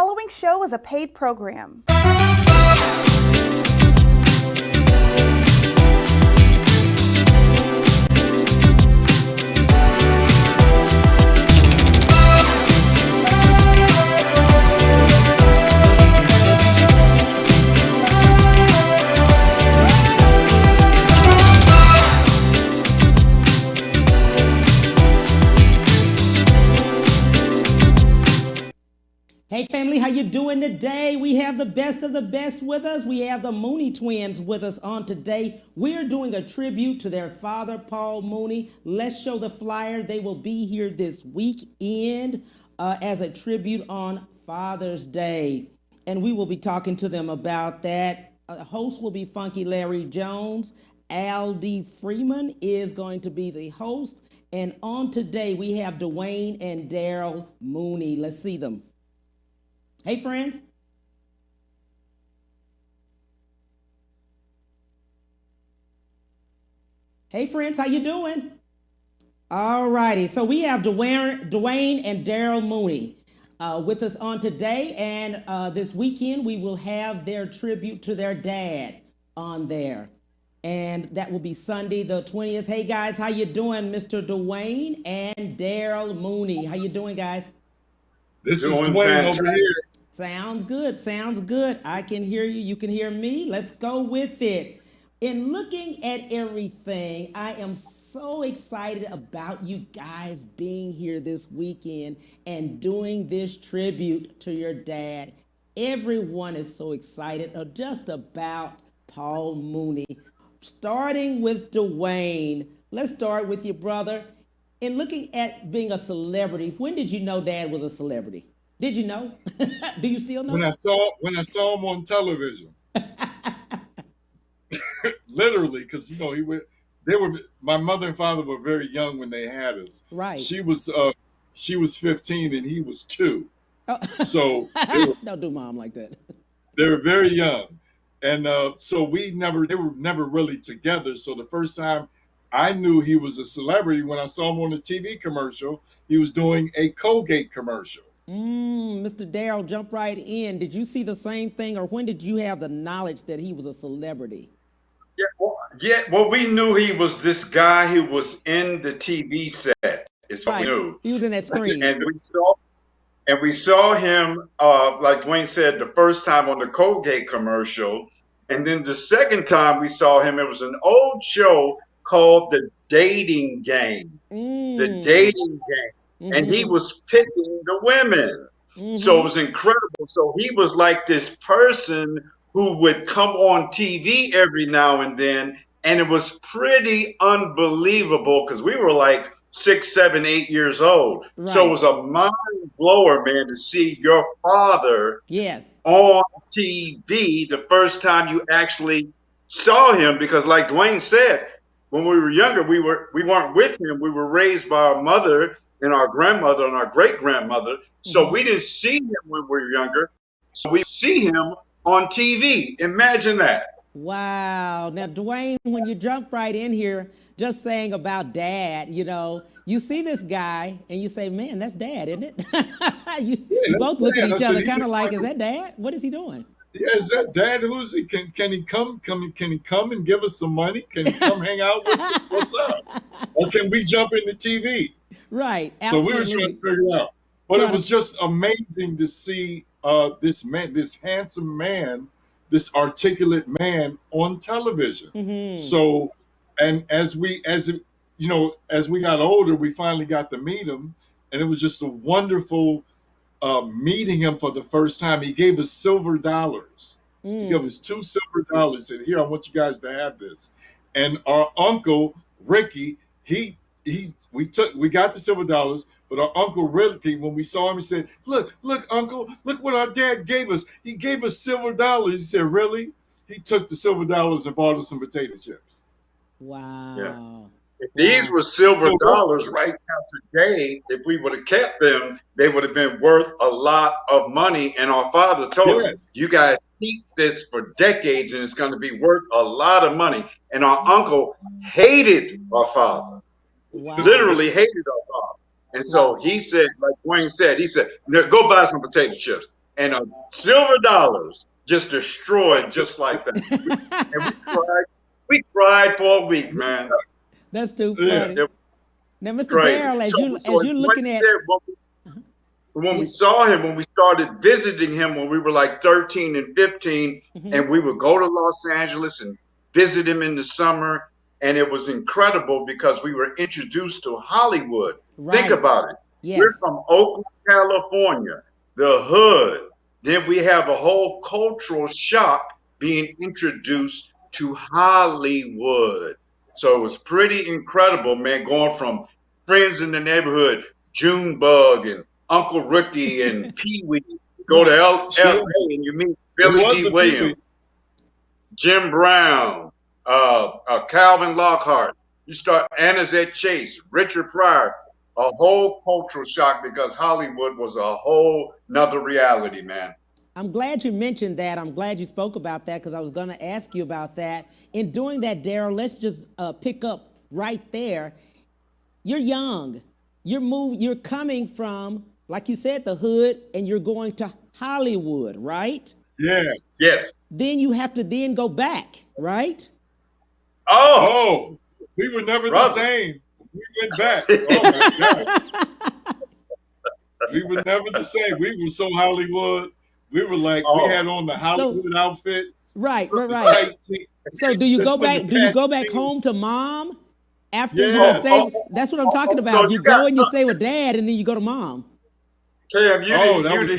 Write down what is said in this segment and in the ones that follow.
following show is a paid program. Hey family, how you doing today? We have the best of the best with us. We have the Mooney twins with us on today. We're doing a tribute to their father, Paul Mooney. Let's show the flyer. They will be here this weekend as a tribute on Father's Day. And we will be talking to them about that. Host will be Funky Larry Jones. Al D. Freeman is going to be the host. And on today, we have DWAYNE and DARYL Mooney. Let's see them. Hey, friends. Hey, friends, how you doing? All righty. So we have DWAYNE and DARYL Mooney with us on today. And this weekend, we will have their tribute to their dad on there. And that will be Sunday, the 20th. Hey, guys, how you doing? Mr. DWAYNE and DARYL Mooney. How you doing, guys? This is DWAYNE over here. Sounds good. Sounds good. I can hear you. You can hear me. Let's go with it. In looking at everything, I am so excited about you guys being here this weekend and doing this tribute to your dad. Everyone is so excited just about Paul Mooney. Starting with DWAYNE. Let's start with your brother. In looking at being a celebrity, when did you know Dad was a celebrity? Did you know? Do you still know? When I saw him on television, literally, because my mother and father were very young when they had us. Right. She was 15 and he was 2. Oh. So don't do mom like that. They were very young, and so they were never really together. So the first time I knew he was a celebrity when I saw him on the TV commercial. He was doing a Colgate commercial. Mr. DARYL, jump right in. Did you see the same thing, or when did you have the knowledge that he was a celebrity? Well, we knew he was this guy who was in the TV set. Is what we knew. He was in that screen. And we saw him, like DWAYNE said, the first time on the Colgate commercial. And then the second time we saw him, it was an old show called The Dating Game. The Dating Game. And he was picking the women. So it was incredible. So he was like this person who would come on TV every now and then. And it was pretty unbelievable because we were like 6, 7, 8 years old. Right. So it was a mind blower, man, to see your father on TV the first time you actually saw him. Because like DWAYNE said, when we were younger, we weren't with him. We were raised by our mother and our grandmother and our great-grandmother. So we didn't see him when we were younger. So we see him on TV. Imagine that. Wow. Now, DWAYNE, when you jump right in here, just saying about Dad, you see this guy and you say, man, that's Dad, isn't it? you both look at each other kind of like, is that Dad? What is he doing? Yeah, is that Dad? Who's he? Can he come? Can he come and give us some money? Can he come hang out with us? What's up? Or can we jump into TV? Right. Absolutely. So we were trying to figure out. But it was just amazing to see this man, this handsome man, this articulate man on television. So, and as we got older, we finally got to meet him, and it was just a wonderful meeting him for the first time. He gave us silver dollars. He gave us 2 silver dollars. Said, "Here, I want you guys to have this." And our uncle Ricky, we got the silver dollars. But our Uncle Ricky, when we saw him, he said, look, Uncle, look what our dad gave us. He gave us silver dollars. He said, really? He took the silver dollars and bought us some potato chips. Wow. Yeah. If these were silver dollars right now today, if we would have kept them, they would have been worth a lot of money. And our father told us, you guys keep this for decades and it's going to be worth a lot of money. And our uncle hated our father. Wow. Literally hated our father. And so he said, like DWAYNE said, he said, go buy some potato chips. and silver dollars just destroyed just like that. And we cried. We cried for a week, man. That's too Yeah. funny. Now, Mr. Crazy. Daryl, as So you're looking at, when we saw him, when we started visiting him when we were like 13 and 15, and we would go to Los Angeles and visit him in the summer, and it was incredible because we were introduced to Hollywood. Right. Think about it. Yes. We're from Oakland, California, the hood. Then we have a whole cultural shock being introduced to Hollywood. So it was pretty incredible, man, going from friends in the neighborhood, Junebug and Uncle Ricky and Pee Wee, go to LA and you meet Billy D. Williams, Jim Brown, Calvin Lockhart. You start Anazette Chase, Richard Pryor, a whole cultural shock because Hollywood was a whole nother reality, man. I'm glad you mentioned that. I'm glad you spoke about that because I was going to ask you about that. In doing that, Daryl, let's just pick up right there. You're young. You're coming from, like you said, the hood, and you're going to Hollywood, right? Yeah. Yes. Then you have to then go back, right? Oh, we were never the same. We went back. Oh my God. We were never the same. We were so Hollywood. We were like, we had on the Hollywood outfits. Right. Tight So do you go back? Do you go back home to mom after you stay? That's what I'm talking about. No, you go and you stay with dad, and then you go to mom. Cam, you didn't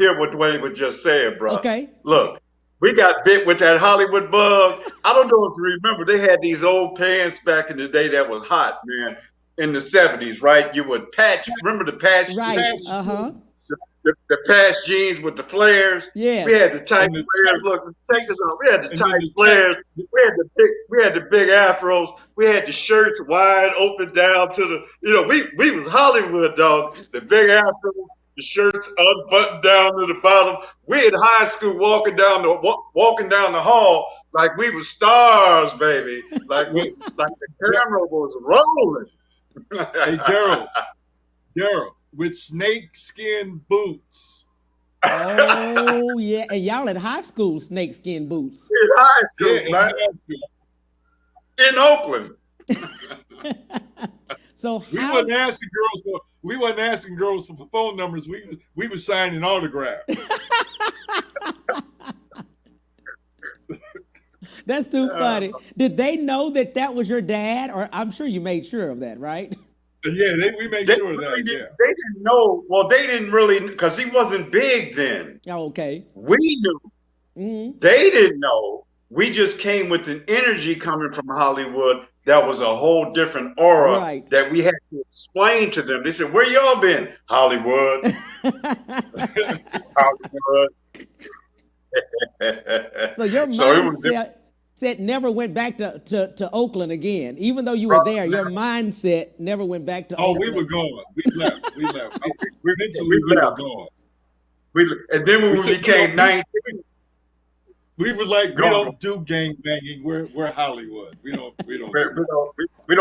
hear what Dwayne was just saying, bro. Okay. Look, we got bit with that Hollywood bug. I don't know if you remember, they had these old pants back in the day that was hot, man, in the 70s, right? You would patch. Remember the patch? Right. The patch jeans with the flares. Yes. We had the tight flares. Look, check this out. We had the tight flares. We had the big afros. We had the shirts wide open down to the. We was Hollywood, dog. The big afros, the shirts unbuttoned down to the bottom. We in high school walking down the hall like we were stars, baby. Like the camera was rolling. Hey, Daryl. With snakeskin boots. Oh yeah, and y'all at high school snakeskin boots. In high school, man. In Oakland. So we wasn't asking girls for phone numbers. We were signing autographs. That's too funny. Did they know that was your dad? Or I'm sure you made sure of that, right? Yeah, we made sure of that. They didn't know. Well, they didn't really, because he wasn't big then. Oh, okay. We knew. Mm-hmm. They didn't know. We just came with an energy coming from Hollywood that was a whole different aura that we had to explain to them. They said, "Where y'all been?" Hollywood. Hollywood. So your mindset never went back to Oakland again. Even though you were there, your mindset never went back to Oakland. We were gone. We left. We were gone. And then when we became 19, we were like, we don't do gang banging. We're Hollywood. We don't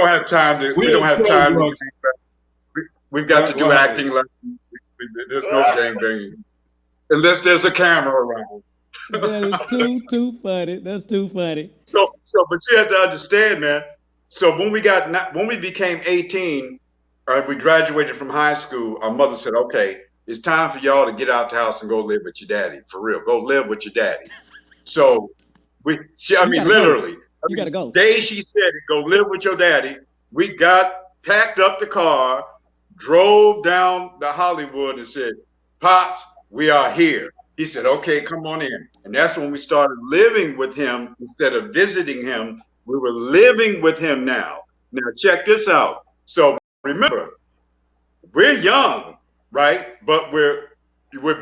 have time to. We don't have time to. We've got to do acting like there's no gang banging unless there's a camera around. That is too funny. That's too funny. So, but you have to understand, man. So when we became 18, we graduated from high school. Our mother said, "Okay, it's time for y'all to get out the house and go live with your daddy. For real, go live with your daddy." So literally, you gotta go. The day she said it, go live with your daddy, we packed up the car, drove down to Hollywood, and said, "Pops, we are here." He said, "Okay, come on in." And that's when we started living with him instead of visiting him. We were living with him now. Now, check this out. So remember, we're young, right? But we're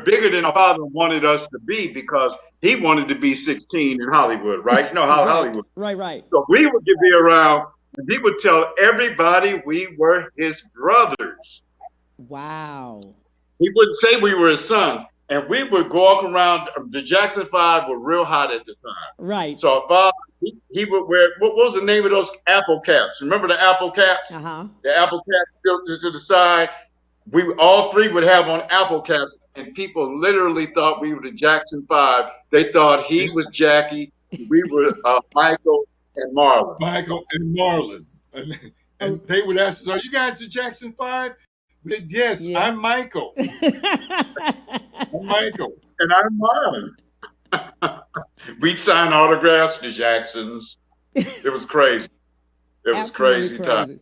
bigger than our father wanted us to be because he wanted to be 16 in Hollywood, right? You know how Hollywood. Right. So we would be around, and he would tell everybody we were his brothers. Wow. He wouldn't say we were his sons. And we would walk around. The Jackson 5 were real hot at the time. Right. So our father, he would wear, what was the name of those apple caps? Remember the apple caps? Uh-huh. The apple caps built to the side. we all three would have on Apple caps, and people literally thought we were the Jackson Five. They thought he was Jackie, we were Michael and Marlon. Michael and Marlon. And, Oh, and they would ask us, "Are you guys the Jackson Five?" We said, "Yes, yeah. I'm Michael. I'm Michael." And I'm Marlon. We'd sign autographs to Jacksons. It was crazy. It was Absolutely crazy time. crazy.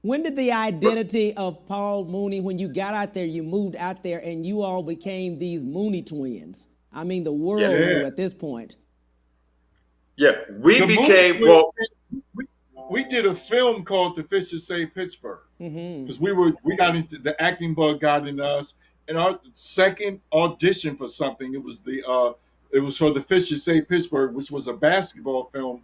When did the identity of Paul Mooney, when you got out there, you moved out there, and you all became these Mooney twins? I mean, the world Yeah. knew at this point. Yeah, we The became, movie, well, we did a film called The Fisher Say Pittsburgh because we got into the acting bug got into us, and our second audition for something it was for The Fisher Say Pittsburgh, which was a basketball film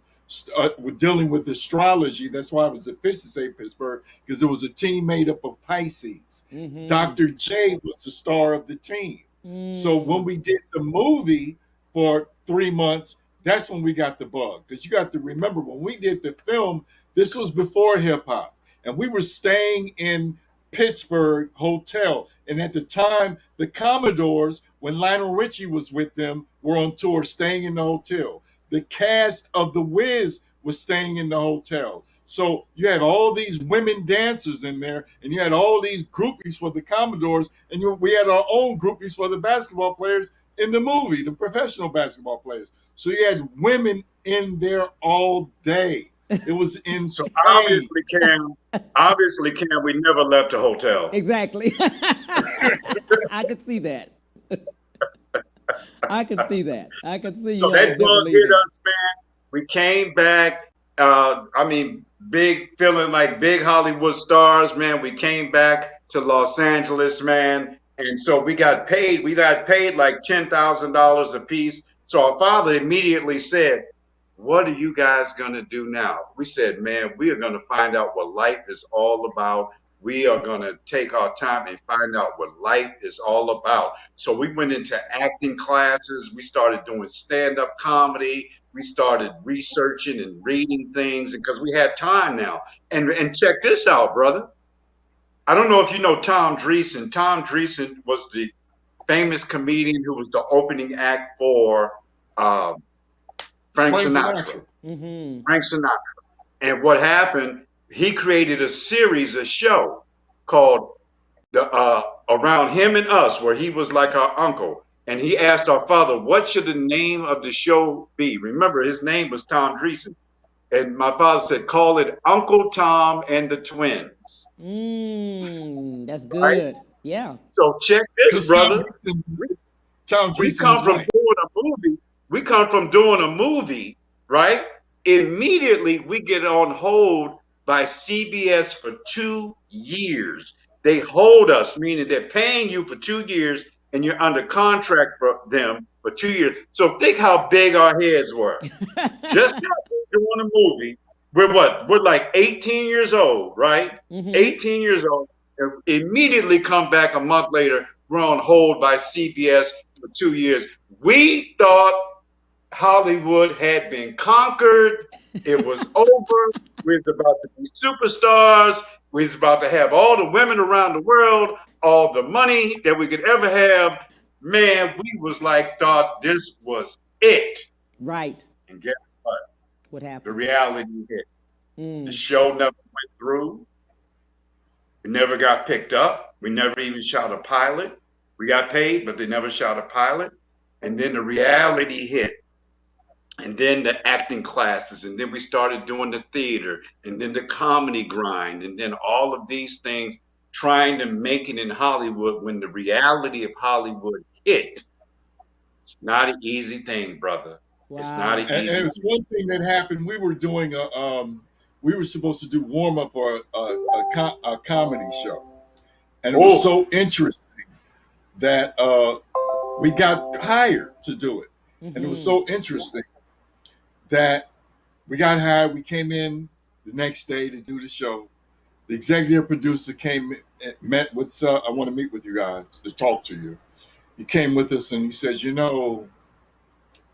dealing with astrology. That's why it was The Fisher Say Pittsburgh, because it was a team made up of Pisces. Dr. J was the star of the team. So when we did the movie for 3 months, that's when we got the bug. Because you got to remember, when we did the film, this was before hip hop, and we were staying in Pittsburgh hotel. And at the time, the Commodores, when Lionel Richie was with them, were on tour, staying in the hotel. The cast of The Wiz was staying in the hotel. So you had all these women dancers in there, and you had all these groupies for the Commodores, and we had our own groupies for the basketball players in the movie, the professional basketball players. So you had women in there all day. It was insane. so obviously, Cam, we never left the hotel. Exactly. I could see that. I could see that. I could see So you that all bug never hit leaving. us, man. We came back. Feeling like big Hollywood stars, man. We came back to Los Angeles, man. And so we got paid. We got paid like $10,000 a piece. So our father immediately said, "What are you guys going to do now?" We said, "Man, we are going to find out what life is all about. We are going to take our time and find out what life is all about." So we went into acting classes. We started doing stand-up comedy. We started researching and reading things because we had time now. And check this out, brother. I don't know if you know Tom Dreesen. Tom Dreesen was the famous comedian who was the opening act for uh, Frank Sinatra. Frank Sinatra. And what happened, he created a series, a show called Around Him and Us, where he was like our uncle. And he asked our father, what should the name of the show be? Remember, his name was Tom Dreesen. And my father said, call it Uncle Tom and the Twins. That's Right? good. Yeah. So check this, Because brother. Tom We Dreesen come was from right. doing a movie. We come from doing a movie, right? Immediately we get on hold by CBS for 2 years. They hold us, meaning they're paying you for 2 years and you're under contract for them for 2 years. So think how big our heads were. Just doing a movie. We're what? We're like 18 years old, right? 18 years old. And immediately come back a month later, we're on hold by CBS for 2 years. We thought Hollywood had been conquered. It was over. We was about to be superstars. We was about to have all the women around the world, all the money that we could ever have. Man, we was like, thought this was it. Right. And guess what? What The happened? reality hit. The show never went through. We never got picked up. We never even shot a pilot. We got paid, but they never shot a pilot. And then the reality hit. And then the acting classes. And then we started doing the theater. And then the comedy grind. And then all of these things trying to make it in Hollywood when the reality of Hollywood hit. It's not an easy thing, brother. It's not Wow. an And easy it's thing. one thing that happened. We were doing we were supposed to do warm up for a comedy show, and it was Oh, so interesting that we got hired to do it, and it was so interesting that we got hired. We came in the next day to do the show. The executive producer came and met with us. I want to meet with you guys to talk to you. He came with us and he says, you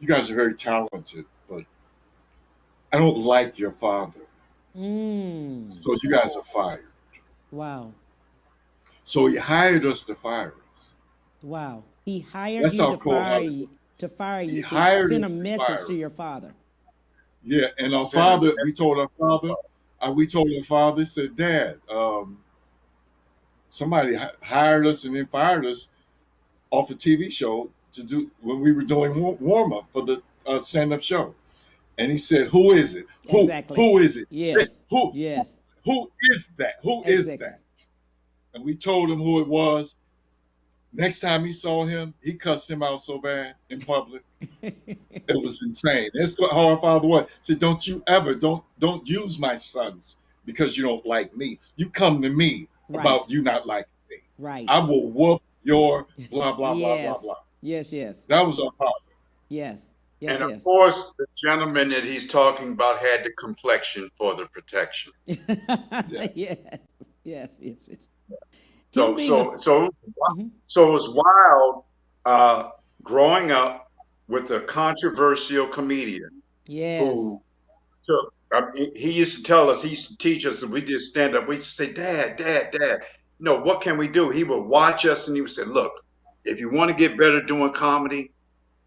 guys are very talented, but I don't like your father. So you guys are fired. Wow. So he hired us to fire us. Wow. He hired That's you how to cold fire Hollywood you, was. to fire He you, to hired send us a to message fire to us. your father. Yeah, and our Send a father, message. we told our father, said, Dad, somebody hired us and then fired us off a TV show to do when we were doing warm up for the stand up show. And he said, "Who is it? Exactly. Who is it? Hey, Yes. Yes. who is that? Who is Exactly. that?" And we told him who it was. Next time he saw him, he cussed him out so bad in public. It was insane. That's how our father was. He said, "Don't you ever don't use my sons because you don't like me. You come to me Right. about you not liking me. Right. I will whoop your blah blah blah blah Yes. blah." Yes. Yes. That was our father. Yes. Yes. And of Yes. course, the gentleman that he's talking about had the complexion for the protection. Yeah. Yes. Yes. Yes. Yes. Him So, being a. so, so, Mhm. so it was wild growing up with a controversial comedian Yes. who took. He used to tell us, he used to teach us, and we just stand up. We used to say, "Dad, Dad, Dad, what can we do?" He would watch us, and he would say, "Look, if you want to get better doing comedy,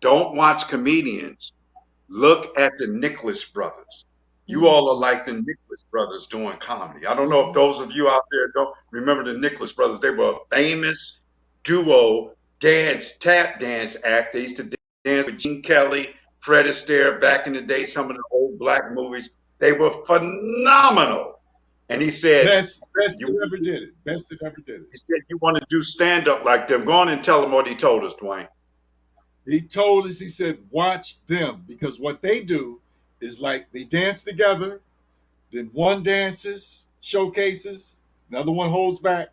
don't watch comedians. Look at the Nicholas brothers. You all are Mm. like the Nicholas brothers doing comedy." I don't know if Mm-hmm. those of you out there don't remember the Nicholas brothers. They were a famous duo tap dance act. They used to dance with Gene Kelly, Fred Astaire back in the day, some of the old black movies. They were phenomenal. And he said, Best you, that ever did it. Best that ever did it. he said, you want to do stand up like them. Go on and tell them what he told us, Dwayne. He told us, he said, watch them because what they do is like they dance together, then one dances, showcases, another one holds back,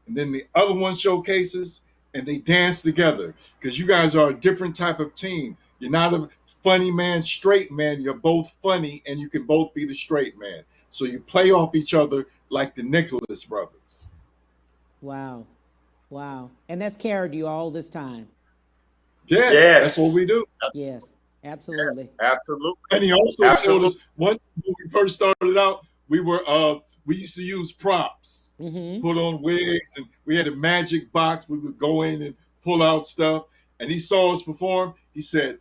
and then the other one showcases, and they dance together because you guys are a different type of team. You're not a funny man, straight man. You're both funny, and you can both be the straight man. So you play off each other like the Nicholas brothers. Wow. Wow. And that's carried you all this time. Yes, that's what Yes, we do. Yes. Absolutely. absolutely. And he also told Absolutely. us when we first started out, we used to use props, Mm-hmm. put on wigs, and we had a magic box. We would go in and pull out stuff. And he saw us perform. He said,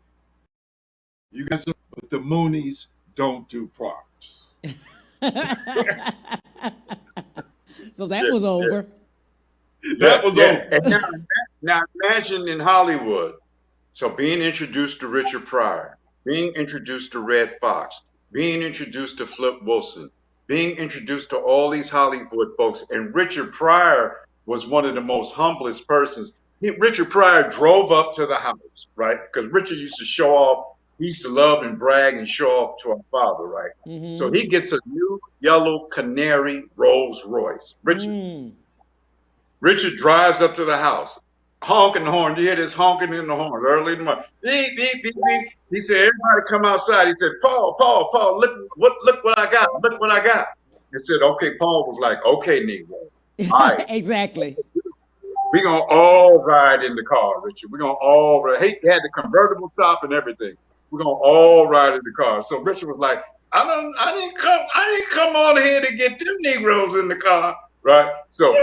"You guys, but the Moonies don't do props." So that Yeah, was yeah. over. That Yeah, was yeah. over. And now imagine in Hollywood, so being introduced to Richard Pryor, being introduced to Red Fox, being introduced to Flip Wilson, being introduced to all these Hollywood folks, and Richard Pryor was one of the most humblest persons. Richard Pryor drove up to the house, right? Because Richard used to show off. He used to love and brag and show off to our father, right? So Mm-hmm. he gets a new yellow canary Rolls Royce. Mm. Richard drives up to the house, honking the horn. You hear this honking in the horn early in the morning. Beep, beep, beep, beep. He said, "Everybody come outside." He said, "Paul, Paul, Paul, look what I got. Look what I got." He said, "Okay." Paul was like, "Okay, Negro. All right, Exactly. we're gonna all ride in the car, Richard. We're gonna all ride." He had the convertible top and everything. We're gonna all ride in the car. So Richard was like, I didn't come on here to get them Negroes in the car. Right? So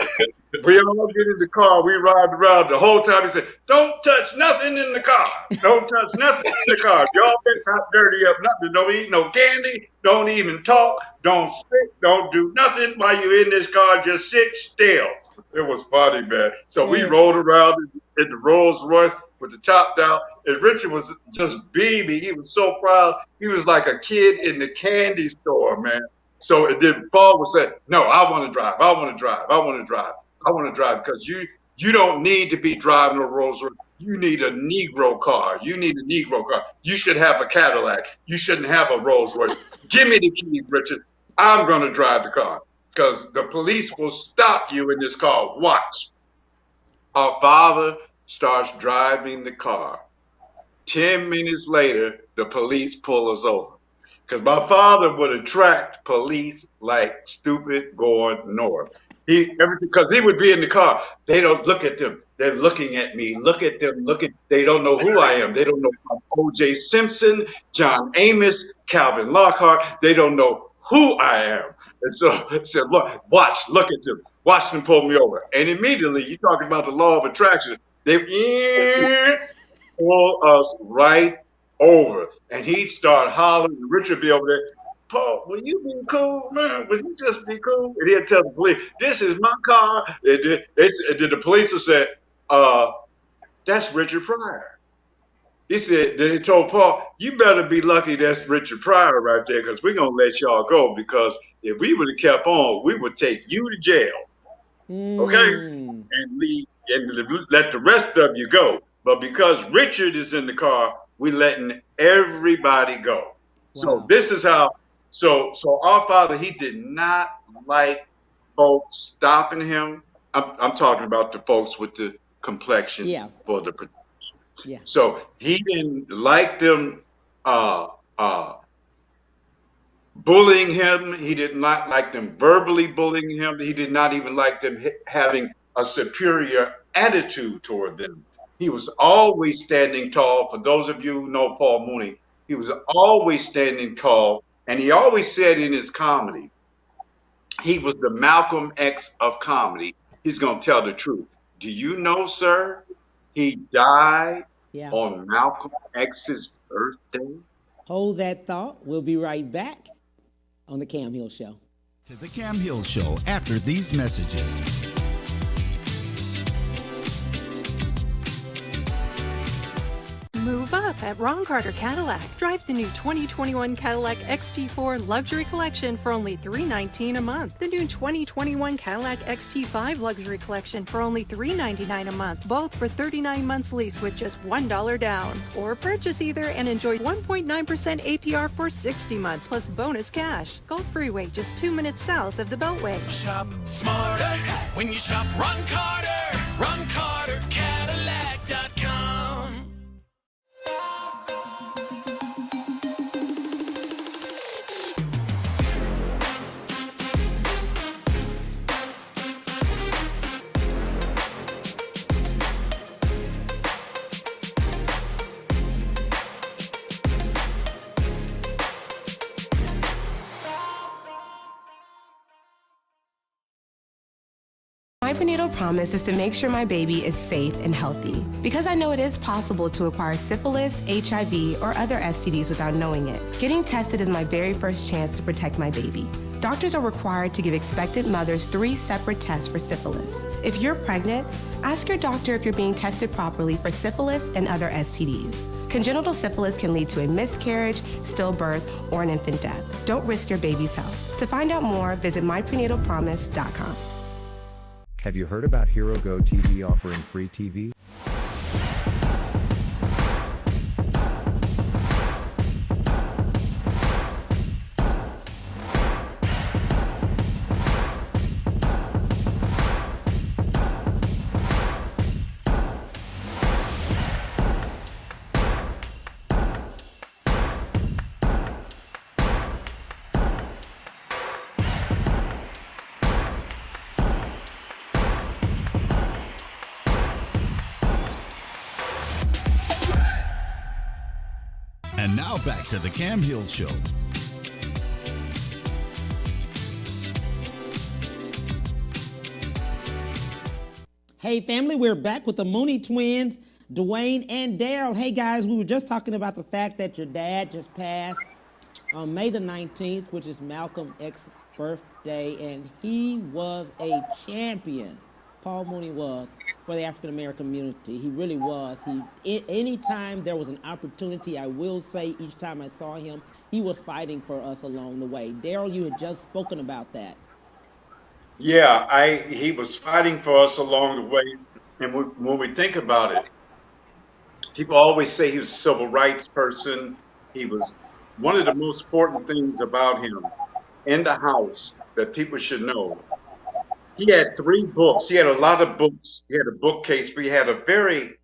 we all get in the car. We ride around the whole time. He said, "Don't touch nothing in the car. Don't touch nothing in the car. Y'all better not dirty up nothing. Don't eat no candy. Don't even talk. Don't spit. Don't do nothing while you're in this car. Just sit still." It was funny, man. So we Yeah. rode around in the Rolls Royce with the top down. And Richard was just beaming. He was so proud. He was like a kid in the candy store, man. So then Paul would say, "No, I want to drive. I want to drive. I want to drive. I want to drive because you don't need to be driving a Rolls Royce. You need a Negro car. You need a Negro car. You should have a Cadillac. You shouldn't have a Rolls Royce. Give me the keys, Richard. I'm going to drive the car because the police will stop you in this car. Watch." Our father starts driving the car. 10 minutes later, the police pull us over. Because my father would attract police like stupid going north. Because he would be in the car. They don't look at them. They're looking at me. Look at them. They don't know who I am. They don't know if I'm O.J. Simpson, John Amos, Calvin Lockhart. They don't know who I am. And so I said, "Look, watch, look at them. Watch them pull me over. And immediately, you talking about the law of attraction, they pull us right over. And he'd start hollering, and Richard be over there, Paul, will you be cool, man? Will you just be cool? And he'd tell the police, this is my car. The police would say, that's Richard Pryor. He said, then he told Paul, you better be lucky that's Richard Pryor right there, because we're going to let y'all go, because if we would have kept on, we would take you to jail. Okay? And leave and let the rest of you go. But because Richard is in the car, we're letting everybody go. So this is how, so our Father, he did not like folks stopping him. I'm talking about the folks with the complexion for the protection. So he didn't like them bullying him. He did not like them verbally bullying him. He did not even like them having a superior attitude toward them. He was always standing tall. For those of you who know Paul Mooney, he was always standing tall. And he always said in his comedy, he was the Malcolm X of comedy. He's going to tell the truth. Do you know, sir, he died on Malcolm X's birthday? Hold that thought. We'll be right back on the Cam Hill Show. To the Cam Hill Show after these messages. Move up at Ron Carter Cadillac. Drive the new 2021 Cadillac XT4 Luxury Collection for only $319 a month. The new 2021 Cadillac XT5 Luxury Collection for only $399 a month. Both for 39 months lease with just $1 down. Or purchase either and enjoy 1.9% APR for 60 months plus bonus cash. Gulf Freeway, just 2 minutes south of the Beltway. Shop smarter when you shop Ron Carter. Ron Carter Cadillac.com. My prenatal promise is to make sure my baby is safe and healthy, because I know it is possible to acquire syphilis, HIV, or other STDs without knowing it. Getting tested is my very first chance to protect my baby. Doctors are required to give expectant mothers 3 separate tests for syphilis. If you're pregnant, ask your doctor if you're being tested properly for syphilis and other STDs. Congenital syphilis can lead to a miscarriage, stillbirth, or an infant death. Don't risk your baby's health. To find out more, visit myprenatalpromise.com. Have you heard about Hero Go TV offering free TV? And now back to the Cam Hill Show. Hey family, we're back with the Mooney twins, DWAYNE and DARYL. Hey guys, we were just talking about the fact that your dad just passed on May the 19th, which is Malcolm X's birthday, and he was a champion. Paul Mooney was for the African American community. He really was. Anytime there was an opportunity, I will say each time I saw him, he was fighting for us along the way. DARYL, you had just spoken about that. Yeah, he was fighting for us along the way. And when we think about it, people always say he was a civil rights person. He was one of the most important things about him in the House that people should know. He had 3 books. He had a lot of books. He had a bookcase, but he had 3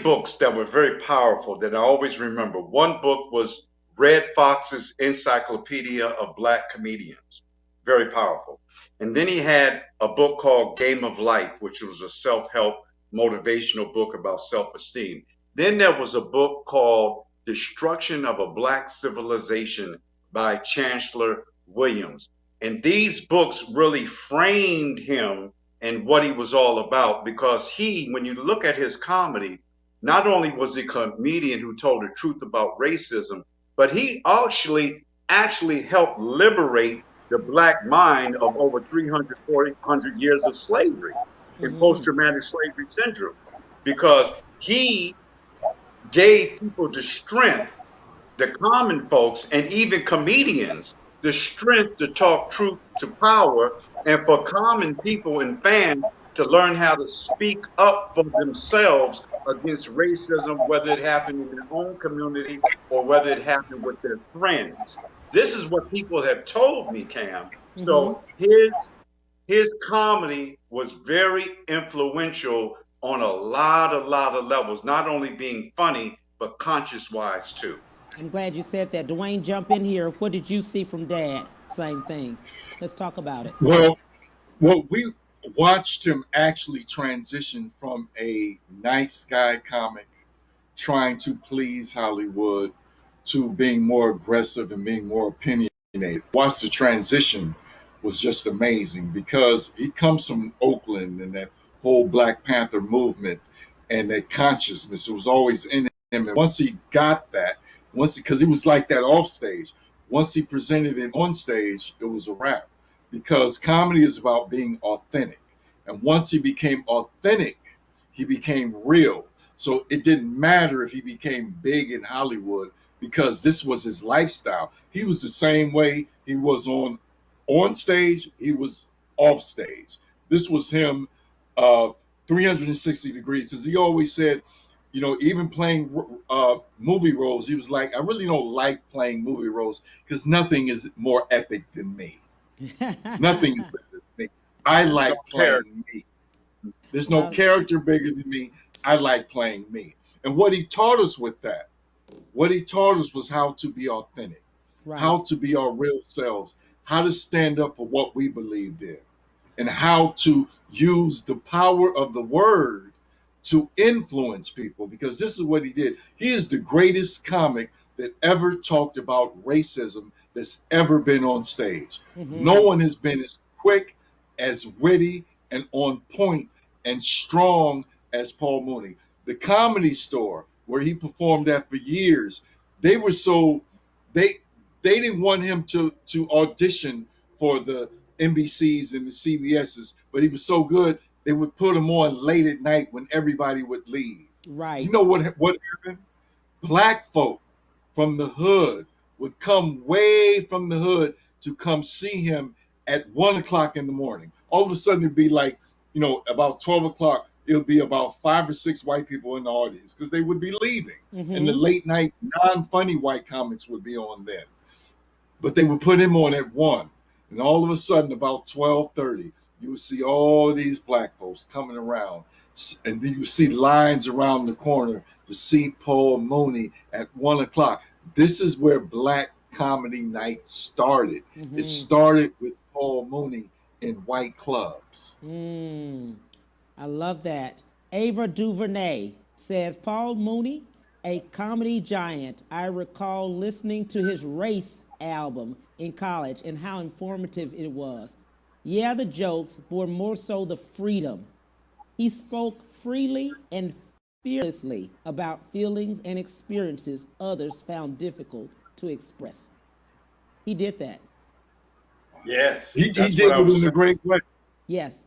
books that were very powerful that I always remember. One book was Red Fox's Encyclopedia of Black Comedians. Very powerful. And then he had a book called Game of Life, which was a self-help motivational book about self-esteem. Then there was a book called Destruction of a Black Civilization by Chancellor Williams. And these books really framed him and what he was all about, because he, when you look at his comedy, not only was he a comedian who told the truth about racism, but he actually helped liberate the black mind of over 300, 400 years of slavery and post-traumatic slavery syndrome, because he gave people the strength, the common folks, and even comedians, the strength to talk truth to power, and for common people and fans to learn how to speak up for themselves against racism, whether it happened in their own community or whether it happened with their friends. This is what people have told me, Cam. So his comedy was very influential on a lot of levels, not only being funny, but conscious wise too. I'm glad you said that. Dwayne, jump in here. What did you see from Dad? Same thing. Let's talk about it. Well, we watched him actually transition from a nice guy comic trying to please Hollywood to being more aggressive and being more opinionated. Watch the transition was just amazing because he comes from Oakland and that whole Black Panther movement and that consciousness. It was always in him. And once he got that, because he was like that off stage, once he presented it on stage, it was a wrap. Because comedy is about being authentic. And once he became authentic, he became real. So it didn't matter if he became big in Hollywood because this was his lifestyle. He was the same way he was on stage, he was off stage. This was him 360 degrees. As he always said, even playing movie roles, he was like, I really don't like playing movie roles because nothing is more epic than me. Nothing is better than me. I like playing me. There's no character bigger than me. I like playing me. And what he taught us with that, what he taught us was how to be authentic, how to be our real selves, how to stand up for what we believed in, and how to use the power of the word to influence people, because this is what he did. He is the greatest comic that ever talked about racism that's ever been on stage. No one has been as quick, as witty, and on point and strong as Paul Mooney. The Comedy Store, where he performed at for years, they were so they didn't want him to audition for the NBCs and the CBSs, but he was so good they would put him on late at night when everybody would leave. Right. You know what happened? Black folk from the hood would come way from the hood to come see him at 1:00 in the morning. All of a sudden it'd be like, about 12 o'clock, it would be about 5 or 6 white people in the audience because they would be leaving. And the late night non-funny white comics would be on then. But they would put him on at 1. And all of a sudden, about 12:30, you would see all these black folks coming around. And then you would see lines around the corner to see Paul Mooney at 1:00. This is where Black Comedy Night started. It started with Paul Mooney in white clubs. I love that. Ava DuVernay says, Paul Mooney, a comedy giant. I recall listening to his Race album in college and how informative it was. Yeah, the jokes, but more so the freedom. He spoke freely and fearlessly about feelings and experiences others found difficult to express. He did that. Yes. He did it in a great way. Yes.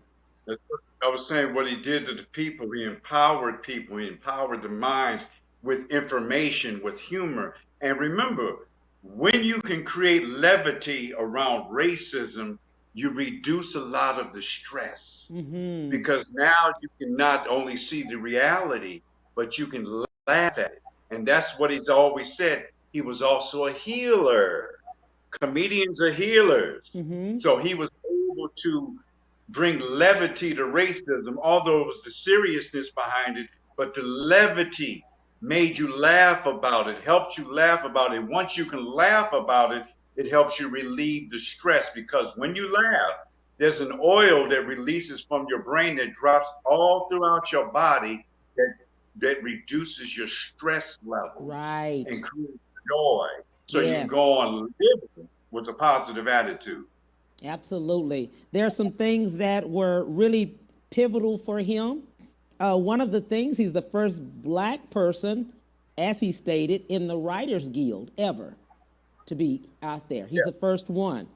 I was saying what he did to the people. He empowered people. He empowered the minds with information, with humor. And remember, when you can create levity around racism, you reduce a lot of the stress. Because now you can not only see the reality, but you can laugh at it. And that's what he's always said. He was also a healer. Comedians are healers. So he was able to bring levity to racism, although it was the seriousness behind it, but the levity made you laugh about it, helped you laugh about it. Once you can laugh about it, it helps you relieve the stress, because when you laugh, there's an oil that releases from your brain that drops all throughout your body that reduces your stress level and creates joy. So you can go on living with a positive attitude. Absolutely. There are some things that were really pivotal for him. One of the things, he's the first black person, as he stated, in the Writers Guild ever to be out there. He's the first one.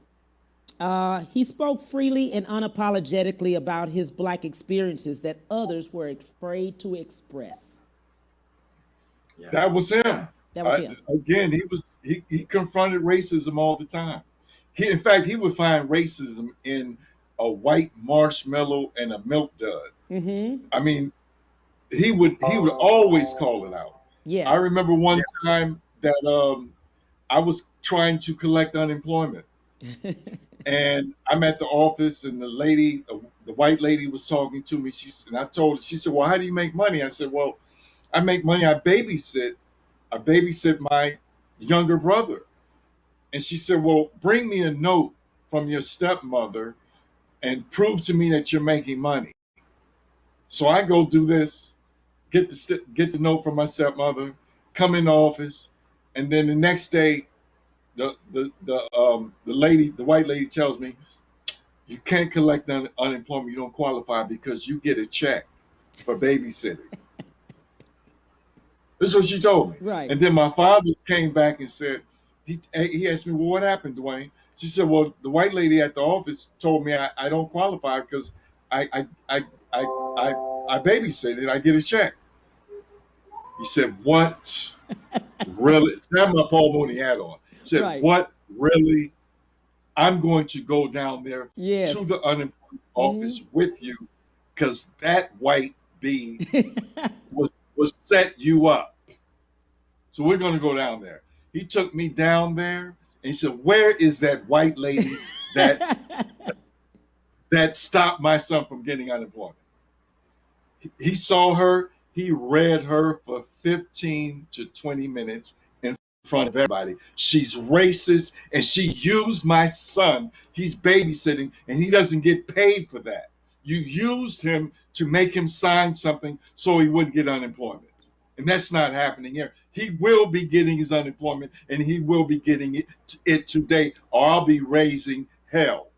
He spoke freely and unapologetically about his black experiences that others were afraid to express. That was him. That was him. Again, he confronted racism all the time. In fact, he would find racism in a white marshmallow and a milk dud. I mean, he would always call it out. Yes. I remember one time that I was trying to collect unemployment, and I'm at the office, and the white lady, was talking to me. And I told her, she said, "Well, how do you make money?" I said, "Well, I make money. I babysit my younger brother." And she said, "Well, bring me a note from your stepmother and prove to me that you're making money." So I go do this, get the note from my stepmother, come in the office, and then the next day, the white lady tells me, "You can't collect unemployment. You don't qualify because you get a check for babysitting." This is what she told me. Right. And then my father came back and said, he asked me, "Well, what happened, Dwayne?" She said, "Well, the white lady at the office told me I don't qualify because I babysit and I get a check." He said, "What? Really?" I have my Paul Mooney hat on. He said, Right. "What, really? I'm going to go down there to the unemployment office with you because that white bee was set you up. So we're going to go down there." He took me down there and he said, "Where is that white lady that stopped my son from getting unemployment?" He saw her. He read her for 15 to 20 minutes in front of everybody. "She's racist and she used my son. He's babysitting and he doesn't get paid for that. You used him to make him sign something so he wouldn't get unemployment. And that's not happening here. He will be getting his unemployment and he will be getting it today, or I'll be raising hell."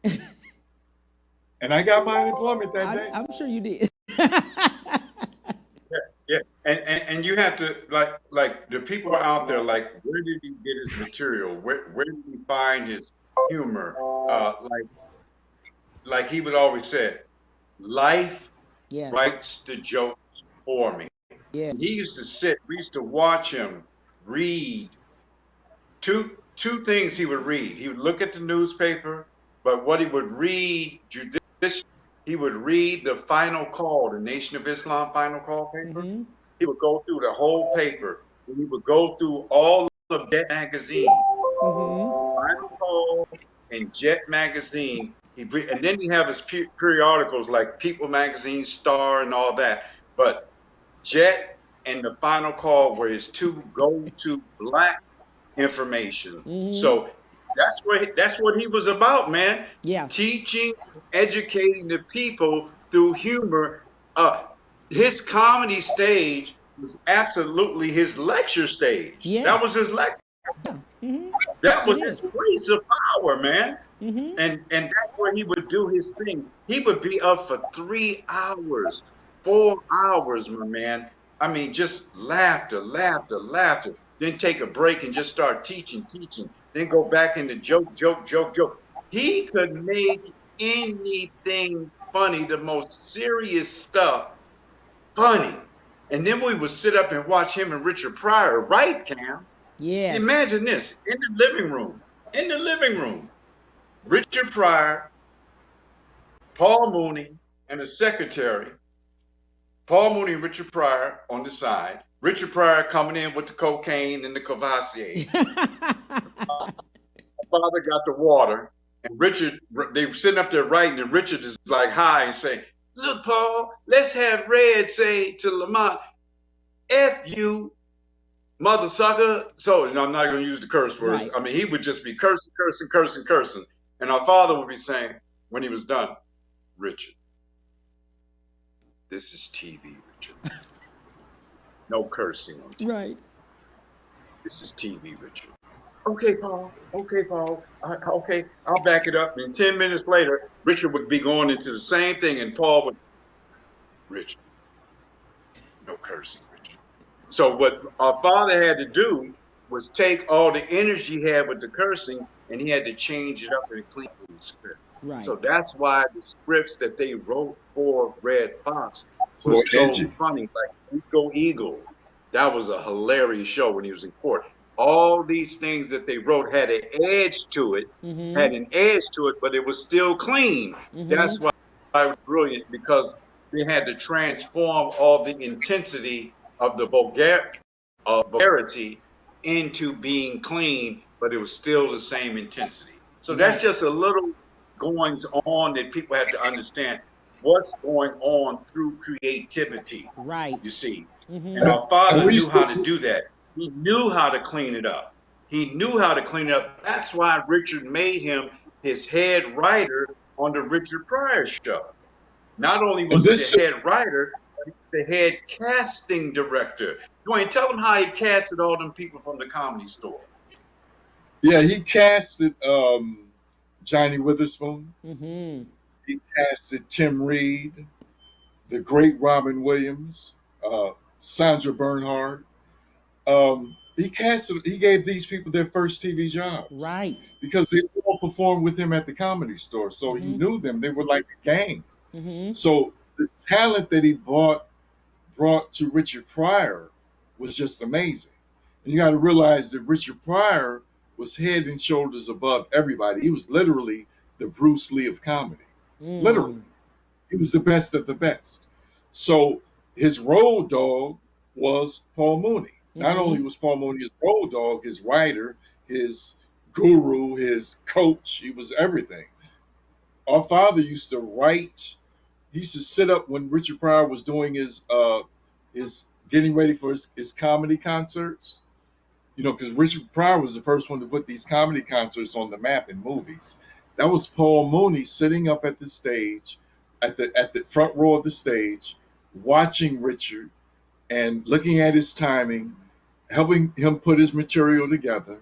And I got my unemployment that day. I'm sure you did. Yeah, and you have to like the people out there, like, where did he get his material? Where did he find his humor? Like he would always say, life Yes. writes the jokes for me. Yes. He used to we used to watch him read two things he would read. He would look at the newspaper, but what he would read he would read the Final Call, the Nation of Islam Final Call paper. He would go through the whole paper, and he would go through all of Jet magazine, Final Call and Jet magazine. And then he have his periodicals like People magazine, Star, and all that. But Jet and the Final Call were his two go-to black information. So that's what he was about, man. Yeah. Teaching, educating the people through humor. His comedy stage was absolutely his lecture stage. Yes. That was his lecture. That was his place of power, man. And that's where he would do his thing. He would be up for 3 hours, 4 hours, my man. I mean, just laughter, laughter, laughter. Then take a break and just start teaching. Then go back into joke. He could make anything funny, the most serious stuff funny. And then we would sit up and watch him and Richard Pryor, right, Cam? Yes. Imagine this, in the living room, Richard Pryor, Paul Mooney, and a secretary. Paul Mooney and Richard Pryor on the side. Richard Pryor coming in with the cocaine and the Cavassier. Father got the water, and Richard, they were sitting up there writing, and Richard is like high and saying, "Look, Paul, let's have Red say to Lamont, F you, mother sucker." So, I'm not going to use the curse words. Right. I mean, he would just be cursing. And our father would be saying, when he was done, "Richard, this is TV, Richard. No cursing on TV. Right. This is TV, Richard. Okay, Paul. Okay, Paul. Okay, I'll back it up. And 10 minutes later, Richard would be going into the same thing, and Paul would, Richard, no cursing, Richard. So what our father had to do was take all the energy he had with the cursing, and he had to change it up and clean up the script. Right. So that's why the scripts that they wrote for Red Fox So was so edgy. funny. Like Eagle Eagle, that was a hilarious show when he was in court. All these things that they wrote had an edge to it, but it was still clean. That's why it was brilliant, because they had to transform all the intensity of the vulgarity into being clean, but it was still the same intensity. So that's just a little goings on that people have to understand what's going on through creativity. Right. You see, and our father And we knew how still- to do that. He knew how to clean it up. He knew how to clean it up. That's why Richard made him his head writer on the Richard Pryor show. Not only was he the head writer, but he's the head casting director. Dwayne, tell him how he casted all them people from the Comedy Store. Yeah, he casted Johnny Witherspoon. He casted Tim Reed, the great Robin Williams, Sandra Bernhard. He gave these people their first TV jobs. Right. Because they all performed with him at the Comedy Store. So he knew them. They were like a gang. So the talent that he brought to Richard Pryor was just amazing. And you got to realize that Richard Pryor was head and shoulders above everybody. He was literally the Bruce Lee of comedy. Literally. He was the best of the best. So his road dog was Paul Mooney. Not only was Paul Mooney his road dog, his writer, his guru, his coach, he was everything. Our father used to write. He used to sit up when Richard Pryor was doing his getting ready for his comedy concerts. You know, because Richard Pryor was the first one to put these comedy concerts on the map in movies. That was Paul Mooney sitting up at the stage, at the front row of the stage, watching Richard and looking at his timing, helping him put his material together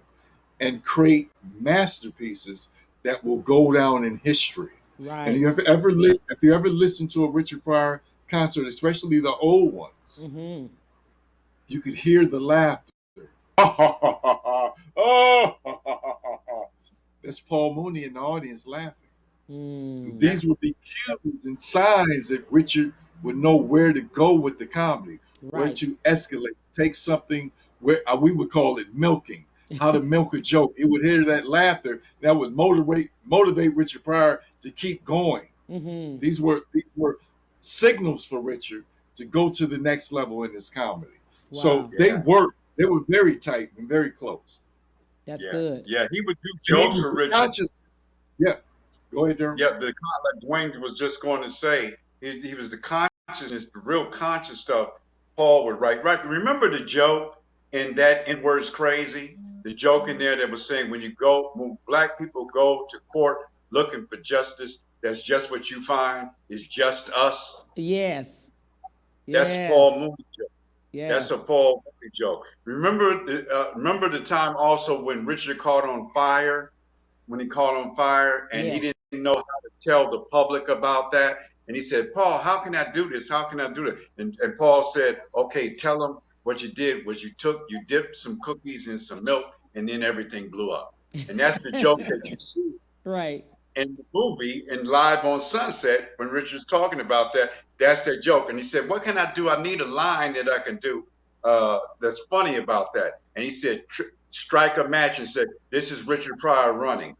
and create masterpieces that will go down in history. Right. And if you ever listen to a Richard Pryor concert, especially the old ones, you could hear the laughter. That's Paul Mooney in the audience laughing. These would be cues and signs that Richard would know where to go with the comedy, where to escalate, take something where we would call it milking, how to milk a joke. It would hear that laughter that would motivate Richard Pryor to keep going. These were signals for Richard to go to the next level in his comedy. Wow. So they worked. They were very tight and very close. That's good. Yeah, he would do jokes for Richard. Yeah, go ahead, Darryl. Yeah, like Dwayne was just going to say, he was the consciousness, the real conscious stuff. Paul would write. Right. Remember the joke in that N Word's Crazy? The joke in there that was saying when black people go to court looking for justice, that's just what you find is just us. Yes. That's Paul Mooney joke. Yes. That's a Paul Mooney joke. Remember the time also when Richard caught on fire, and he didn't know how to tell the public about that. And he said, Paul, how can I do this? How can I do that? And Paul said, okay, tell them what you did was you dipped some cookies in some milk, and then everything blew up. And that's the joke that you see in the movie and Live on Sunset when Richard's talking about that. That's their joke. And he said, what can I do? I need a line that I can do that's funny about that. And he said, strike a match and said, this is Richard Pryor running.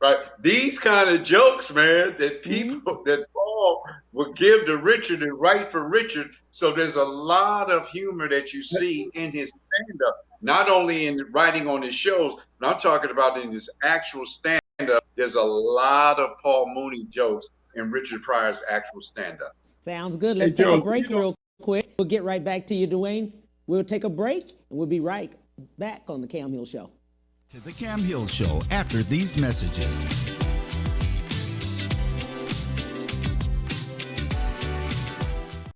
Right? These kind of jokes, man, that that Paul would give to Richard and write for Richard. So there's a lot of humor that you see in his stand-up, not only in writing on his shows, but I'm talking about in his actual stand-up. There's a lot of Paul Mooney jokes in Richard Pryor's actual stand-up. Sounds good. Let's take a break real quick. We'll get right back to you, Dwayne. We'll take a break, and we'll be right back on the Cam Hill Show. To the Cam Hill Show after these messages.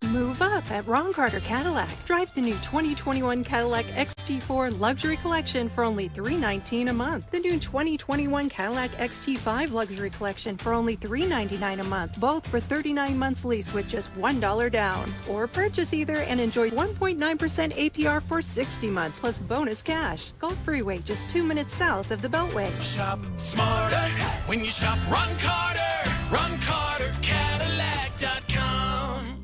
Move up. at Ron Carter Cadillac. Drive the new 2021 Cadillac XT4 Luxury Collection for only $319 a month. The new 2021 Cadillac XT5 Luxury Collection for only $399 a month, both for 39 months lease with just $1 down. Or purchase either and enjoy 1.9% APR for 60 months plus bonus cash. Gulf Freeway, just 2 minutes south of the Beltway. Shop smarter when you shop Ron Carter. Ron Carter Cadillac.com.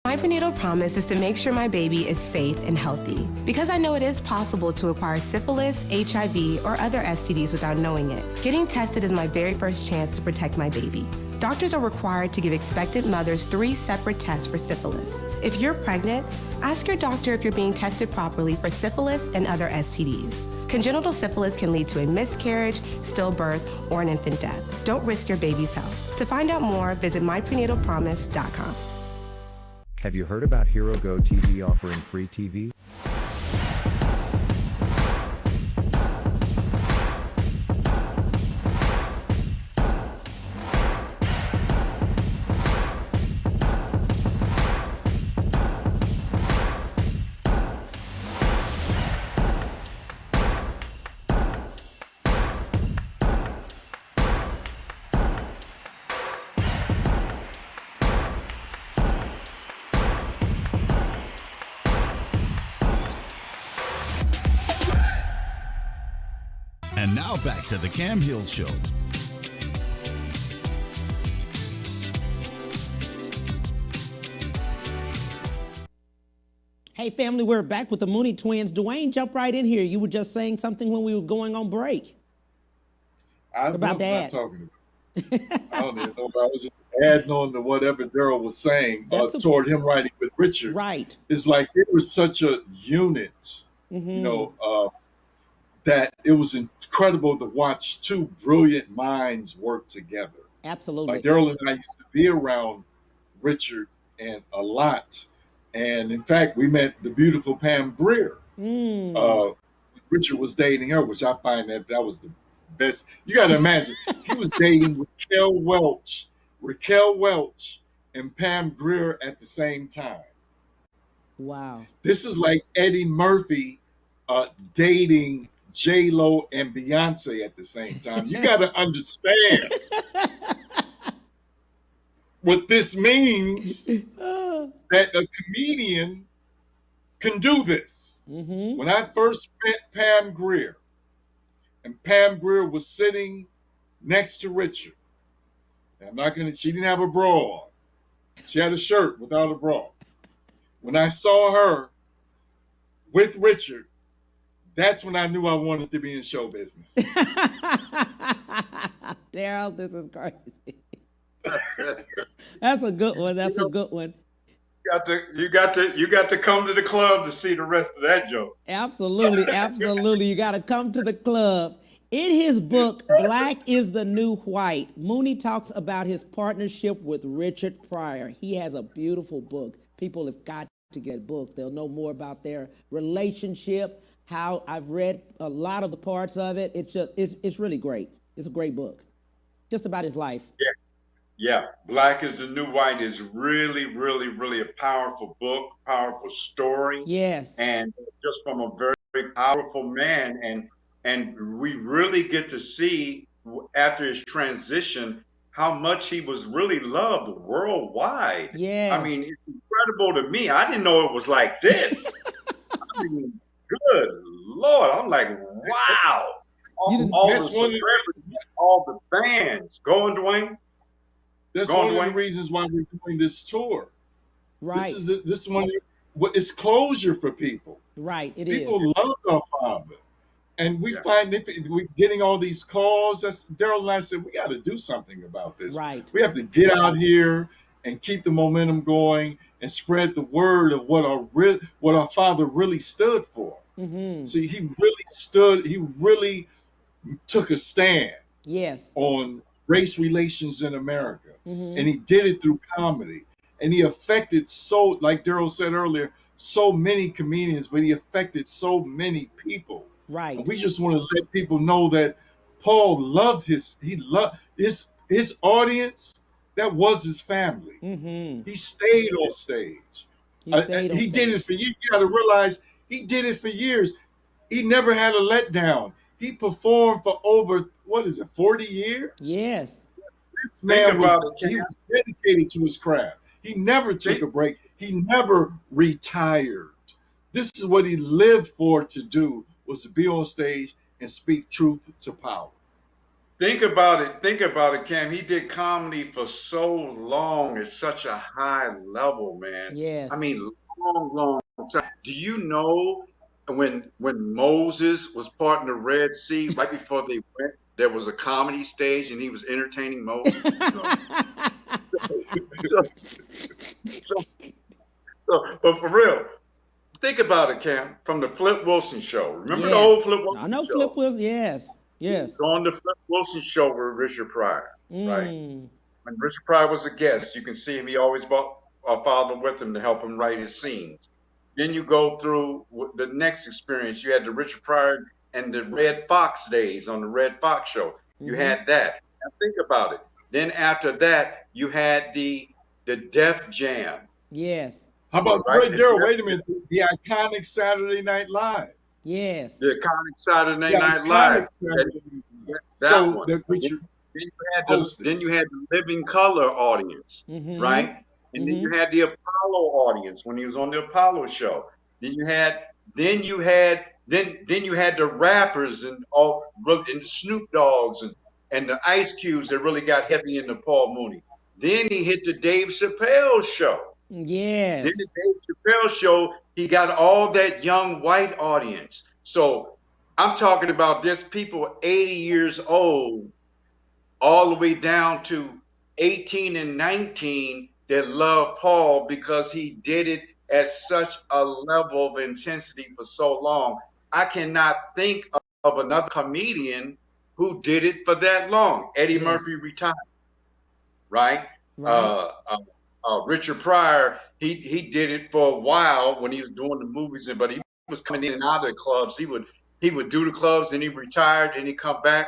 My prenatal promise is to make sure my baby is safe and healthy because I know it is possible to acquire syphilis, HIV, or other STDs without knowing it. Getting tested is my very first chance to protect my baby. Doctors are required to give expectant mothers 3 separate tests for syphilis. If you're pregnant, ask your doctor if you're being tested properly for syphilis and other STDs. Congenital syphilis can lead to a miscarriage, stillbirth, or an infant death. Don't risk your baby's health. To find out more, visit myprenatalpromise.com. Have you heard about Hero Go TV offering free TV? And now back to the Cam Hill Show. Hey, family, we're back with the Mooney twins. Dwayne, jump right in here. You were just saying something when we were going on break. I about what Dad? I'm talking about. I don't even know. I was just adding on to whatever Daryl was saying toward him writing with Richard. Right. It's like it was such a unit, that it was incredible to watch 2 brilliant minds work together. Absolutely. Like Daryl and I used to be around Richard and a lot. And in fact, we met the beautiful Pam Grier. Richard was dating her, which I find that was the best. You got to imagine, he was dating Raquel Welch, and Pam Grier at the same time. Wow. This is like Eddie Murphy dating J-Lo and Beyonce at the same time. You got to understand what this means, that a comedian can do this. When I first met Pam Grier, and Pam Grier was sitting next to Richard, she didn't have a bra on. She had a shirt without a bra. When I saw her with Richard, that's when I knew I wanted to be in show business. Daryl, this is crazy. That's a good one. That's a good one. You got to come to the club to see the rest of that joke. Absolutely, absolutely. You got to come to the club. In his book, Black is the New White, Mooney talks about his partnership with Richard Pryor. He has a beautiful book. People have got to get a book. They'll know more about their relationship, how I've read a lot of the parts of it. It's really great. It's a great book. Just about his life. Yeah. Black is the New White is really, really, really a powerful book, powerful story. Yes. And just from a very, very powerful man. And we really get to see after his transition how much he was really loved worldwide. Yes. I mean, it's incredible to me. I didn't know it was like this. I mean, good Lord. I'm like, wow. All the celebrities, all the fans. Go on, Dwayne. That's one of the reasons why we're doing this tour. Right. This is one of it's closure for people. Right, People love our father. And we find we're getting all these calls. Daryl and I said, we got to do something about this. Right. We have to get out here and keep the momentum going and spread the word of what our father really stood for. See, he really stood, he really took a stand Yes. on race relations in America. And he did it through comedy. And he affected, so, like Daryl said earlier, so many comedians, but he affected so many people. Right. And we just want to let people know that Paul loved he loved his audience. That was his family. He stayed on stage. He did it for years. You got to realize he did it for years. He never had a letdown. He performed for over, 40 years? Yes. This man Think about it, he was dedicated to his craft. He never took a break. He never retired. This is what he lived for to do, was to be on stage and speak truth to power. Think about it. Think about it, Cam. He did comedy for so long at such a high level, man. Yes. I mean, long time. Do you know when Moses was parting the Red Sea, right before they went, there was a comedy stage and he was entertaining Moses? But for real, think about it, Cam. From the Flip Wilson show. Remember the old Flip Wilson show? I know Flip Wilson. Yes. Yes. On the Flip Wilson show with Richard Pryor, right? When Richard Pryor was a guest, you can see him. He always brought a father with him to help him write his scenes. Then you go through the next experience. You had the Richard Pryor and the Red Fox days on the Red Fox show. You had that. Now think about it. Then after that, you had the Def Jam. Yes. How about Daryl? Wait a minute. The iconic Saturday Night Live. Yes. The iconic Saturday Night Live. That one. Then you had the Living Color audience, right? And then you had the Apollo audience when he was on the Apollo show. Then you had the rappers and the Snoop Dogs and the Ice Cubes that really got heavy into Paul Mooney. Then he hit the Dave Chappelle show. Yes. Then the Dave Chappelle show, he got all that young white audience. So I'm talking about this people 80 years old, all the way down to 18 and 19 that love Paul because he did it at such a level of intensity for so long. I cannot think of another comedian who did it for that long. Eddie Murphy retired, right? Richard Pryor, he did it for a while when he was doing the movies, but he was coming in and out of the clubs. He would do the clubs and he retired and he come back.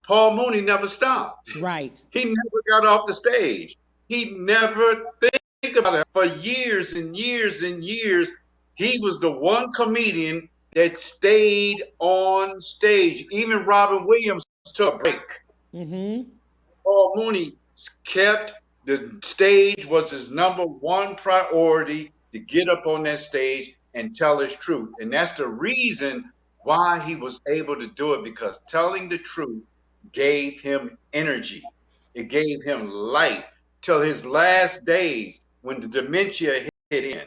Paul Mooney never stopped. Right. He never got off the stage. He never think about it. For years and years and years, he was the one comedian that stayed on stage. Even Robin Williams took a break. Paul Mooney kept the stage, was his number one priority, to get up on that stage and tell his truth. And that's the reason why he was able to do it, because telling the truth gave him energy. It gave him life till his last days when the dementia hit in.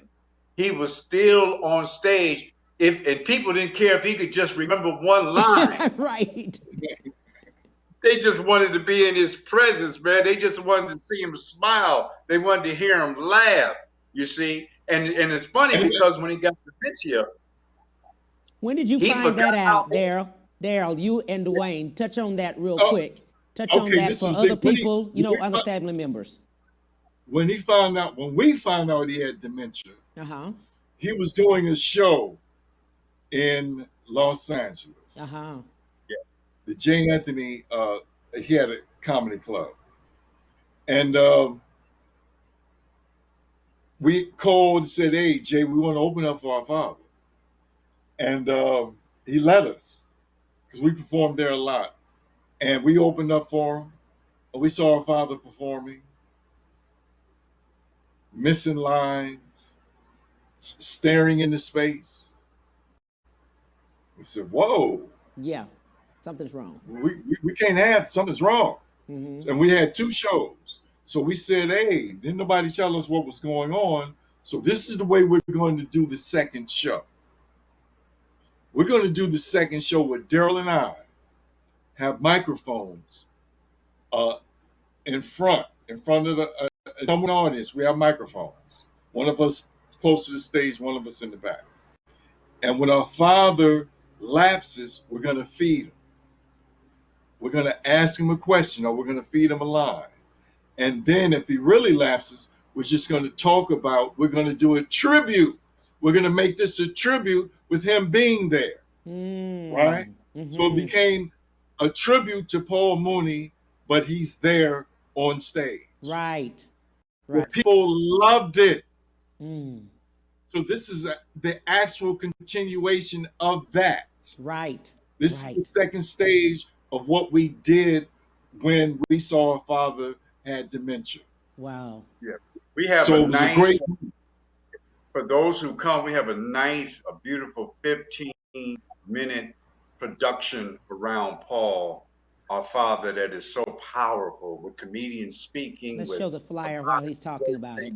He was still on stage. And people didn't care if he could just remember one line. Right. They just wanted to be in his presence, man. They just wanted to see him smile. They wanted to hear him laugh, you see. And it's funny because when he got dementia. When did you find that out, Daryl? Daryl, you and DWAYNE, touch on that real quick. Touch on that for other people, other family members. When we found out he had dementia, he was doing a show in Los Angeles. The J. Anthony, he had a comedy club. And we called and said, "Hey, Jay, we want to open up for our father." And he let us, because we performed there a lot. And we opened up for him. And we saw our father performing, missing lines, staring into space. We said, "Whoa. Yeah, something's wrong. We can't have something's wrong." And we had 2 shows. So we said, "Hey, didn't nobody tell us what was going on. So this is the way we're going to do the second show. We're going to do the second show with Daryl and I have microphones in front of the someone audience. We have microphones. One of us close to the stage, one of us in the back. And when our father lapses, we're going to feed him. We're going to ask him a question, or we're going to feed him a line. And then if he really lapses, we're just going to talk about, we're going to do a tribute. We're going to make this a tribute with him being there. Right? So it became a tribute to Paul Mooney, but he's there on stage. Right. Well, people loved it. So this is the actual continuation of that. Right. This is the second stage of what we did when we saw our father had dementia. Wow. Yeah. We have So a it was nice, a great. for those who come, we have a beautiful 15-minute production around Paul, our father, that is so powerful, with comedians speaking. Let's show the flyer while he's talking about it.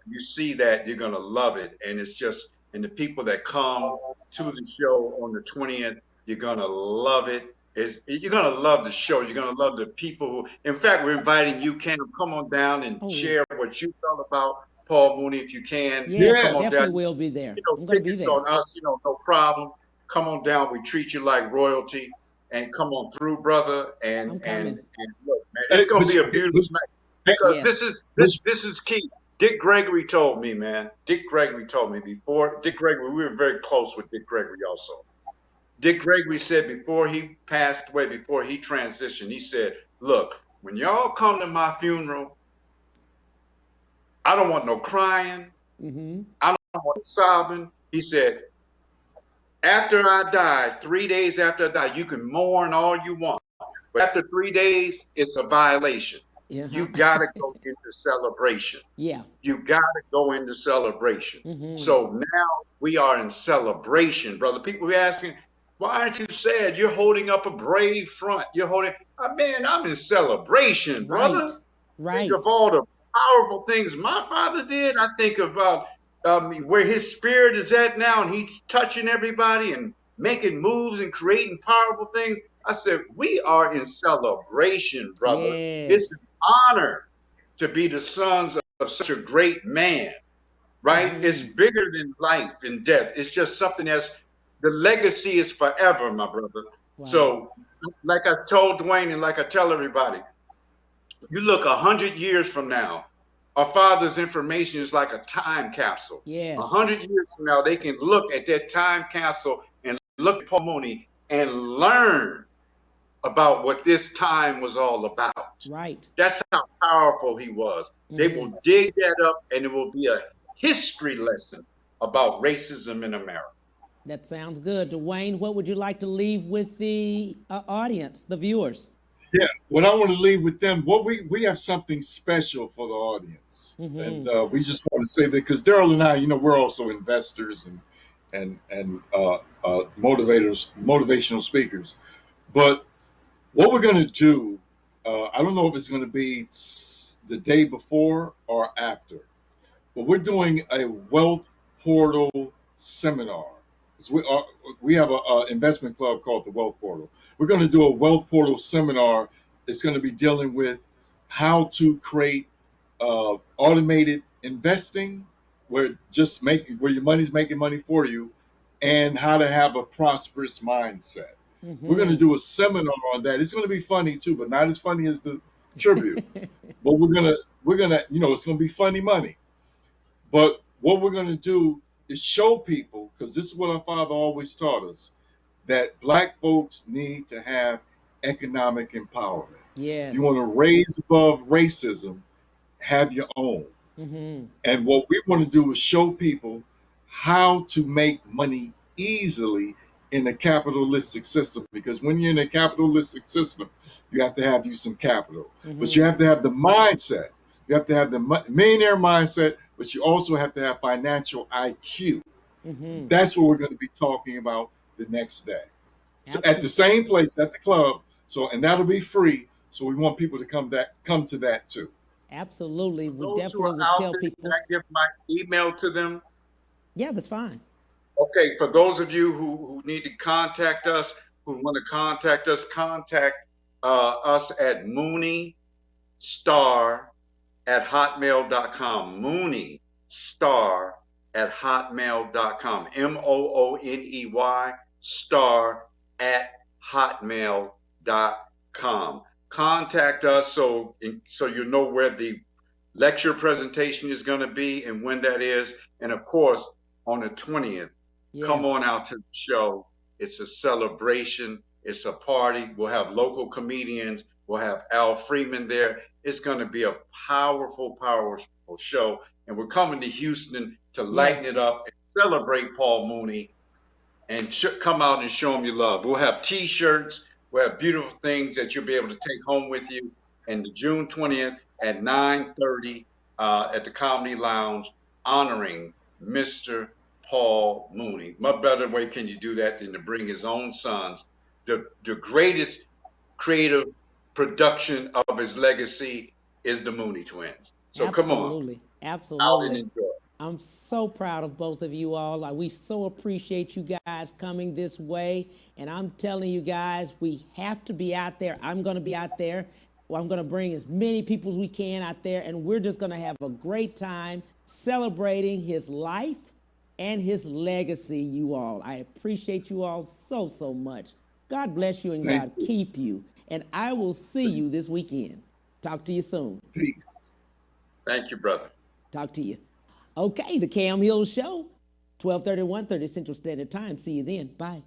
You see that, you're going to love it. And it's just, and the people that come to the show on the 20th, you're going to love it. You're going to love the show. You're going to love the people who, in fact, we're inviting you, Ken, to come on down and share what you felt about Paul Mooney if you can. Yes, come on definitely down. will be there. You know, I'm going to be tickets there. on us, no problem. Come on down. We treat you like royalty, and come on through, brother. And look, man, it's going to be a beautiful night, because this is key. Dick Gregory told me, man. Dick Gregory told me before. Dick Gregory, we were very close with Dick Gregory also. Dick Gregory said before he passed away, before he transitioned, he said, look, when y'all come to my funeral, I don't want no crying. I don't want no sobbing. He said, after I die, 3 days after I die, you can mourn all you want. But after 3 days, it's a violation. You got to go into celebration. Yeah. You got to go into celebration. So now we are in celebration, brother. People be asking, why aren't you sad? You're holding up a brave front. You're holding, man, I'm in celebration, brother. Right. Think of all the powerful things my father did. I think about where his spirit is at now, and he's touching everybody and making moves and creating powerful things. I said, we are in celebration, brother. It's an honor to be the sons of such a great man, right? It's bigger than life and death. It's just something that's, the legacy is forever, my brother. Wow. So like I told Dwayne, and like I tell everybody, you look 100 years from now, our father's information is like a time capsule. Yes. 100 years from now, they can look at that time capsule and look at Paul Mooney and learn about what this time was all about. Right. That's how powerful he was. They will dig that up, and it will be a history lesson about racism in America. That sounds good. Dwayne, what would you like to leave with the audience, the viewers? Yeah, what I want to leave with them, we have something special for the audience. And we just want to say that because Daryl and I, we're also investors and motivational speakers. But what we're going to do, I don't know if it's going to be the day before or after, but we're doing a wealth portal seminar. We have an investment club called the Wealth Portal. We're going to do a Wealth Portal seminar. It's going to be dealing with how to create automated investing, where your money's making money for you, and how to have a prosperous mindset. We're going to do a seminar on that. It's going to be funny too, but not as funny as the tribute. But we're gonna, it's going to be funny money. But what we're going to do is show people, because this is what our father always taught us, that Black folks need to have economic empowerment. Yes. You want to raise above racism, have your own. And what we want to do is show people how to make money easily in a capitalistic system. Because when you're in a capitalistic system, you have to have some capital. But you have to have the mindset. You have to have the millionaire mindset, but you also have to have financial IQ. That's what we're going to be talking about the next day. So at the same place, at the club. And that'll be free. So we want people to come to that too. Absolutely. We Those definitely would tell people. Can I give my email to them? Yeah, that's fine. Okay, for those of you who need to contact us, who want to contact us, contact us at mooneystar@hotmail.com. mooneystar at hotmail.com. MOONEY star at hotmail.com. Contact us so you know where the lecture presentation is going to be and when that is. And of course, on the 20th, come on out to the show. It's a celebration. It's a party. We'll have local comedians. We'll have Al Freeman there. It's going to be a powerful, powerful show. And we're coming to Houston to lighten it up and celebrate Paul Mooney and come out and show him your love. We'll have T-shirts. We'll have beautiful things that you'll be able to take home with you. And June 20th at 9:30 at the Comedy Lounge, honoring Mr. Paul Mooney. What better way can you do that than to bring his own sons? The greatest creative production of his legacy is the Mooney twins. So come on. Absolutely. Out and enjoy. I'm so proud of both of you all. We so appreciate you guys coming this way. And I'm telling you guys, we have to be out there. I'm going to be out there. I'm going to bring as many people as we can out there. And we're just going to have a great time celebrating his life and his legacy, you all. I appreciate you all so, so much. God bless you and God keep you. And I will see you this weekend. Talk to you soon. Peace. Thank you, brother. Talk to you. Okay, the Cam Hill Show, 12:30, 1:30 Central Standard Time. See you then. Bye.